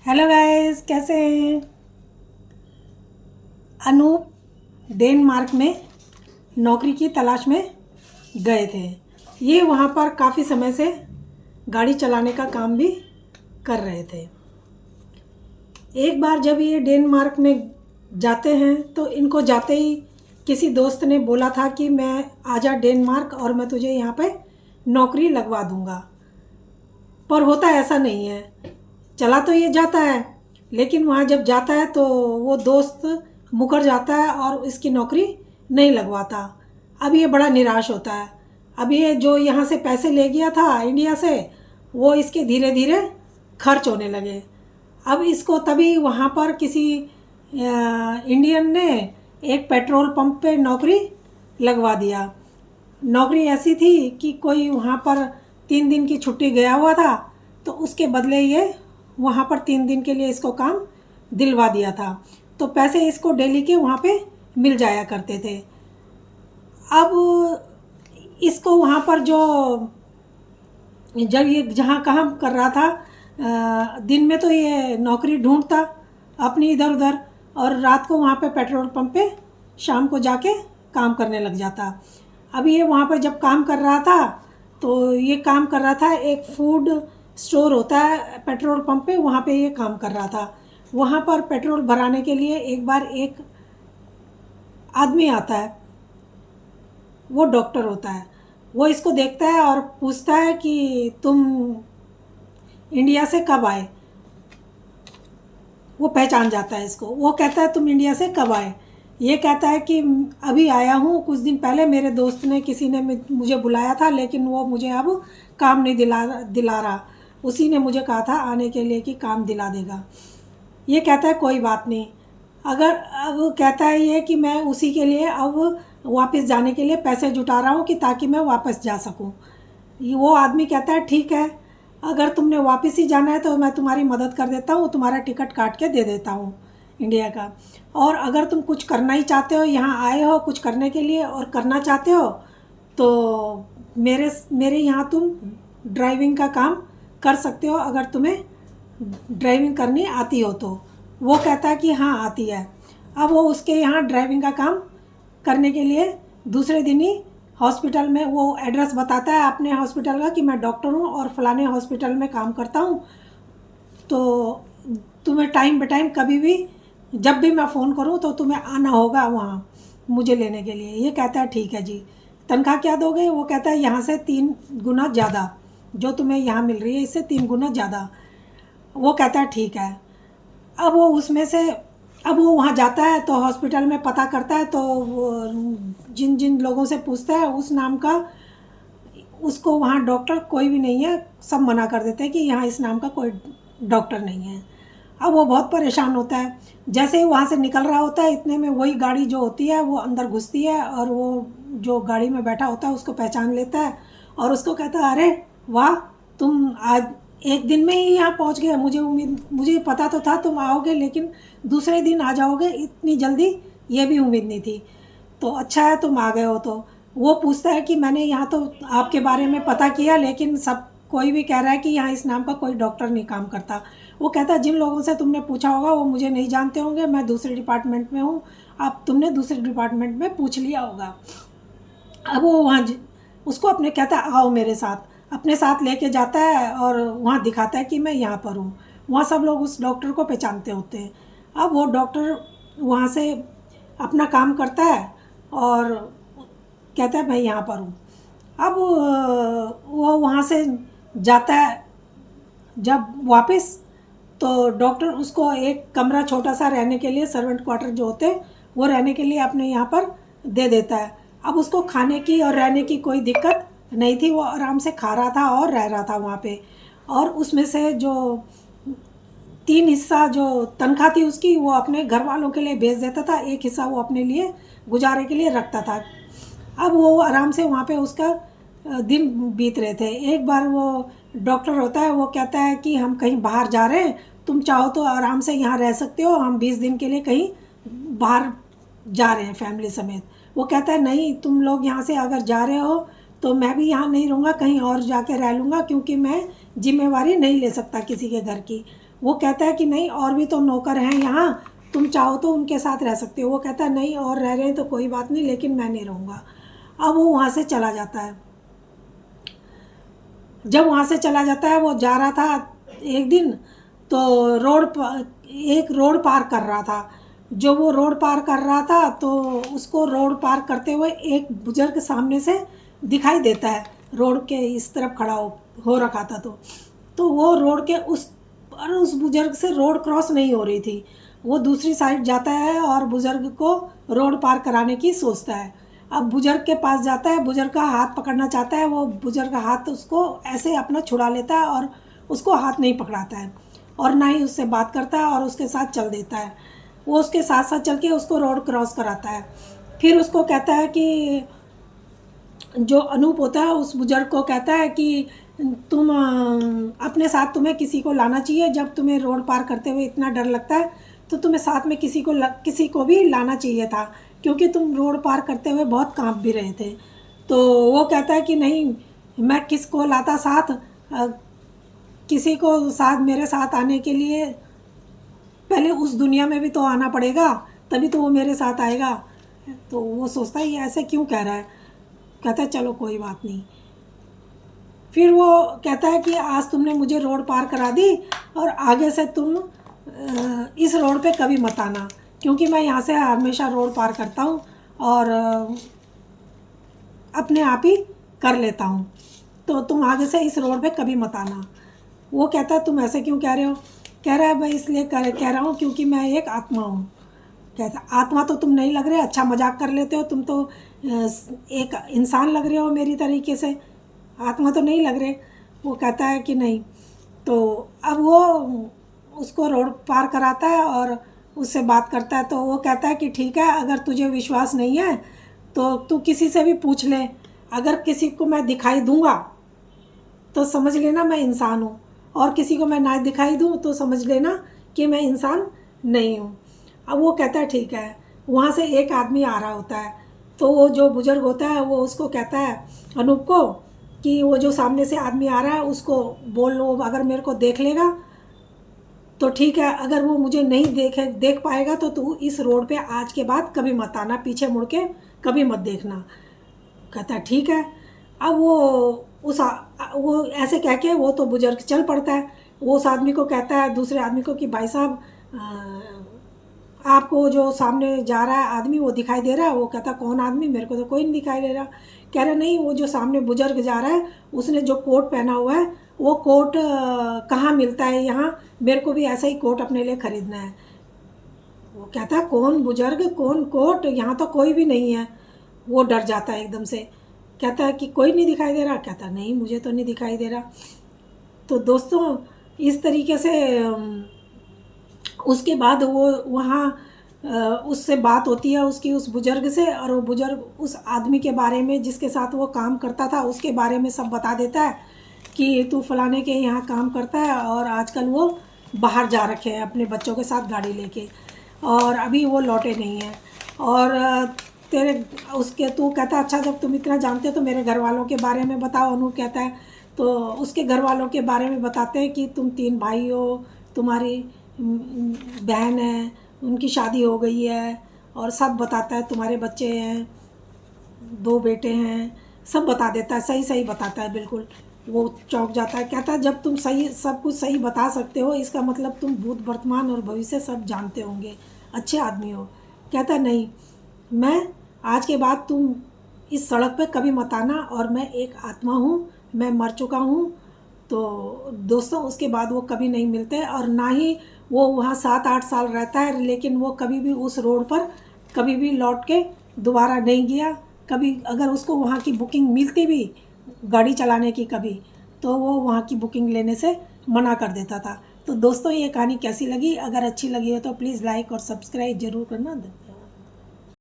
Hello guys, कैसे हैं। Anoop Denmark में नौकरी की तलाश में गए थे। ये वहाँ पर काफ़ी समय से गाड़ी चलाने का काम भी कर रहे थे। एक बार जब ये डेनमार्क में जाते हैं तो इनको जाते ही किसी दोस्त ने बोला था कि मैं आजा डेनमार्क और मैं तुझे यहाँ पे नौकरी लगवा दूँगा। पर होता ऐसा नहीं है। चला तो ये जाता है, लेकिन वहाँ जब जाता है तो वो दोस्त मुकर जाता है और इसकी नौकरी नहीं लगवाता। अब ये बड़ा निराश होता है। अब ये जो यहाँ से पैसे ले गया था इंडिया से, वो इसके धीरे धीरे खर्च होने लगे। अब इसको तभी वहाँ पर किसी इंडियन ने एक पेट्रोल पंप पे नौकरी लगवा दिया। नौकरी ऐसी थी कि कोई वहाँ पर 3 दिन की छुट्टी गया हुआ था, तो उसके बदले ये वहाँ पर 3 दिन के लिए इसको काम दिलवा दिया था। तो पैसे इसको डेली के वहाँ पे मिल जाया करते थे। अब इसको वहाँ पर जो जब ये जहाँ काम कर रहा था, दिन में तो ये नौकरी ढूंढता अपनी इधर उधर, और रात को वहाँ पे पेट्रोल पंप पे शाम को जाके काम करने लग जाता। अब ये वहाँ पर जब काम कर रहा था तो ये काम कर रहा था, एक फूड स्टोर होता है पेट्रोल पंप पे, वहाँ पे ये काम कर रहा था। वहाँ पर पेट्रोल भराने के लिए एक बार एक आदमी आता है, वो डॉक्टर होता है। वो इसको देखता है और पूछता है कि तुम इंडिया से कब आए। वो पहचान जाता है इसको। वो कहता है तुम इंडिया से कब आए। ये कहता है कि अभी आया हूँ, कुछ दिन पहले मेरे दोस्त ने किसी ने मुझे बुलाया था, लेकिन वो मुझे अब काम नहीं दिला रहा। उसी ने मुझे कहा था आने के लिए कि काम दिला देगा। ये कहता है कोई बात नहीं। अगर अब कहता है ये कि मैं उसी के लिए अब वापस जाने के लिए पैसे जुटा रहा हूँ कि ताकि मैं वापस जा सकूँ। वो आदमी कहता है ठीक है, अगर तुमने वापस ही जाना है तो मैं तुम्हारी मदद कर देता हूँ, तुम्हारा टिकट काट के दे देता हूँ इंडिया का। और अगर तुम कुछ करना ही चाहते हो, यहाँ आए हो कुछ करने के लिए और करना चाहते हो, तो मेरे यहाँ तुम ड्राइविंग का काम कर सकते हो, अगर तुम्हें ड्राइविंग करनी आती हो तो। वो कहता है कि हाँ आती है। अब वो उसके यहाँ ड्राइविंग का काम करने के लिए दूसरे दिन ही हॉस्पिटल में वो एड्रेस बताता है अपने हॉस्पिटल का कि मैं डॉक्टर हूँ और फलाने हॉस्पिटल में काम करता हूँ, तो तुम्हें टाइम पे टाइम कभी भी जब भी मैं फ़ोन करूँ तो तुम्हें आना होगा वहाँ मुझे लेने के लिए। ये कहता है ठीक है जी। तनख्वाह क्या दोगे। वो कहता है यहाँ से 3 गुना ज़्यादा, जो तुम्हें यहाँ मिल रही है इससे 3 गुना ज़्यादा। वो कहता है ठीक है। अब वो उसमें से अब वो वहाँ जाता है तो हॉस्पिटल में पता करता है, तो वो जिन जिन लोगों से पूछता है उस नाम का, उसको वहाँ डॉक्टर कोई भी नहीं है। सब मना कर देते हैं कि यहाँ इस नाम का कोई डॉक्टर नहीं है। अब वो बहुत परेशान होता है। जैसे ही वहाँ से निकल रहा होता है, इतने में वही गाड़ी जो होती है वो अंदर घुसती है, और वो जो गाड़ी में बैठा होता है उसको पहचान लेता है और उसको कहता है अरे वाह, तुम आज एक दिन में ही यहाँ पहुँच गए। मुझे पता तो था तुम आओगे, लेकिन दूसरे दिन आ जाओगे इतनी जल्दी ये भी उम्मीद नहीं थी। तो अच्छा है तुम आ गए हो। तो वो पूछता है कि मैंने यहाँ तो आपके बारे में पता किया, लेकिन सब कोई भी कह रहा है कि यहाँ इस नाम का कोई डॉक्टर नहीं काम करता। वो कहता है जिन लोगों से तुमने पूछा होगा वो मुझे नहीं जानते होंगे, मैं दूसरे डिपार्टमेंट में हूँ, आप तुमने दूसरे डिपार्टमेंट में पूछ लिया होगा। अब वो वहाँ उसको अपने कहता है आओ मेरे साथ, अपने साथ लेके जाता है और वहाँ दिखाता है कि मैं यहाँ पर हूँ। वहाँ सब लोग उस डॉक्टर को पहचानते होते हैं। अब वो डॉक्टर वहाँ से अपना काम करता है और कहता है मैं यहाँ पर हूँ। अब वो वहाँ से जाता है जब वापस, तो डॉक्टर उसको एक कमरा छोटा सा रहने के लिए, सर्वेंट क्वार्टर जो होते हैं वो रहने के लिए अपने यहाँ पर दे देता है। अब उसको खाने की और रहने की कोई दिक्कत नहीं थी, वो आराम से खा रहा था और रह रहा था वहाँ पे। और उसमें से जो 3 हिस्सा जो तनख्वाह थी उसकी, वो अपने घर वालों के लिए भेज देता था, एक हिस्सा वो अपने लिए गुजारे के लिए रखता था। अब वो आराम से वहाँ पे उसका दिन बीत रहे थे। एक बार वो डॉक्टर होता है, वो कहता है कि हम कहीं बाहर जा रहे हैं, तुम चाहो तो आराम से यहाँ रह सकते हो, हम 20 दिन के लिए कहीं बाहर जा रहे हैं फैमिली समेत। वो कहता है नहीं, तुम लोग यहाँ से अगर जा रहे हो तो मैं भी यहाँ नहीं रहूँगा, कहीं और जाके रह लूँगा, क्योंकि मैं जिम्मेवारी नहीं ले सकता किसी के घर की। वो कहता है कि नहीं, और भी तो नौकर हैं यहाँ, तुम चाहो तो उनके साथ रह सकते हो। वो कहता है नहीं, और रह रहे हैं तो कोई बात नहीं, लेकिन मैं नहीं रहूँगा। अब वो वहाँ से चला जाता है। जब वहाँ से चला जाता है, वो जा रहा था एक दिन, तो एक रोड पार कर रहा था। जो वो रोड पार कर रहा था, तो उसको रोड पार करते हुए एक बुजुर्ग सामने से दिखाई देता है। रोड के इस तरफ खड़ा हो रखा था। तो वो रोड के उस बुजुर्ग से रोड क्रॉस नहीं हो रही थी। वो दूसरी साइड जाता है और बुजुर्ग को रोड पार कराने की सोचता है। अब बुजुर्ग के पास जाता है, बुजुर्ग का हाथ पकड़ना चाहता है। वो बुजुर्ग का हाथ उसको ऐसे अपना छुड़ा लेता है और उसको हाथ नहीं पकड़ाता है, और ना ही उससे बात करता है, और उसके साथ चल देता है। वो उसके साथ साथ चल के उसको रोड क्रॉस कराता है। फिर उसको कहता है कि जो अनूप होता है, उस बुजुर्ग को कहता है कि तुम अपने साथ तुम्हें किसी को लाना चाहिए। जब तुम्हें रोड पार करते हुए इतना डर लगता है, तो तुम्हें साथ में किसी को भी लाना चाहिए था, क्योंकि तुम रोड पार करते हुए बहुत कांप भी रहे थे। तो वो कहता है कि नहीं, मैं किसको लाता साथ, किसी को साथ, मेरे साथ आने के लिए पहले उस दुनिया में भी तो आना पड़ेगा, तभी तो वो मेरे साथ आएगा। तो वो सोचता है ये ऐसे क्यों कह रहा है। कहता है चलो कोई बात नहीं। फिर वो कहता है कि आज तुमने मुझे रोड पार करा दी, और आगे से तुम इस रोड पे कभी मत आना, क्योंकि मैं यहाँ से हमेशा रोड पार करता हूँ और अपने आप ही कर लेता हूँ। तो तुम आगे से इस रोड पे कभी मत आना। वो कहता है तुम ऐसे क्यों कह रहे हो। कह रहा है भाई इसलिए कह रहा हूँ क्योंकि मैं एक आत्मा हूँ। कहता आत्मा तो तुम नहीं लग रहे, अच्छा मजाक कर लेते हो, तुम तो एक इंसान लग रहे हो मेरी तरीके से, आत्मा तो नहीं लग रहे। वो कहता है कि नहीं। तो अब वो उसको रोड पार कराता है और उससे बात करता है। तो वो कहता है कि ठीक है, अगर तुझे विश्वास नहीं है तो तू किसी से भी पूछ ले, अगर किसी को मैं दिखाई दूंगा तो समझ लेना मैं इंसान हूँ, और किसी को मैं ना दिखाई दूँ तो समझ लेना कि मैं इंसान नहीं हूँ। अब वो कहता है ठीक है। वहाँ से एक आदमी आ रहा होता है, तो वो जो बुजुर्ग होता है वो उसको कहता है अनूप को कि वो जो सामने से आदमी आ रहा है उसको बोल लो, अगर मेरे को देख लेगा तो ठीक है, अगर वो मुझे नहीं देख पाएगा तो तू इस रोड पे आज के बाद कभी मत आना, पीछे मुड़ के कभी मत देखना। कहता है ठीक है। अब वो ऐसे कह के वो तो बुजुर्ग चल पड़ता है। वो उस आदमी को कहता है, दूसरे आदमी को, कि भाई साहब आपको जो सामने जा रहा है आदमी वो दिखाई दे रहा है। वो कहता कौन आदमी, मेरे को तो कोई नहीं दिखाई दे रहा। कह रहा नहीं, वो जो सामने बुजुर्ग जा रहा है उसने जो कोट पहना हुआ है वो कोट कहाँ मिलता है यहाँ, मेरे को भी ऐसा ही कोट अपने लिए ख़रीदना है। वो कहता है कौन बुजुर्ग, कौन कोट, यहाँ तो कोई भी नहीं है। वो डर जाता है एकदम से, कहता है कि कोई नहीं दिखाई दे रहा। कहता नहीं, मुझे तो नहीं दिखाई दे रहा। तो दोस्तों इस तरीके से उसके बाद वो वहाँ उससे बात होती है उसकी उस बुजुर्ग से, और वो बुजुर्ग उस आदमी के बारे में जिसके साथ वो काम करता था उसके बारे में सब बता देता है कि तू फलाने के यहाँ काम करता है, और आजकल वो बाहर जा रखे हैं अपने बच्चों के साथ गाड़ी लेके, और अभी वो लौटे नहीं हैं। और तेरे उसके तू कहता अच्छा जब तुम इतना जानते हो तो मेरे घर वालों के बारे में बताओ। अनूप कहता है, तो उसके घर वालों के बारे में बताते हैं कि तुम 3 भाई हो, तुम्हारी बहन है, उनकी शादी हो गई है, और सब बताता है, तुम्हारे बच्चे हैं, 2 बेटे हैं, सब बता देता है, सही सही बताता है बिल्कुल। वो चौंक जाता है, कहता है जब तुम सही सब कुछ सही बता सकते हो इसका मतलब तुम भूत वर्तमान और भविष्य सब जानते होंगे, अच्छे आदमी हो। कहता है नहीं, मैं आज के बाद तुम इस सड़क पे कभी मत आना, और मैं एक आत्मा हूँ, मैं मर चुका हूँ। तो दोस्तों उसके बाद वो कभी नहीं मिलते, और ना ही वो वहाँ 7-8 साल रहता है, लेकिन वो कभी भी उस रोड पर कभी भी लौट के दोबारा नहीं गया। कभी अगर उसको वहाँ की बुकिंग मिलती भी गाड़ी चलाने की कभी, तो वो वहाँ की बुकिंग लेने से मना कर देता था। तो दोस्तों ये कहानी कैसी लगी, अगर अच्छी लगी हो तो प्लीज़ लाइक और सब्सक्राइब ज़रूर करना।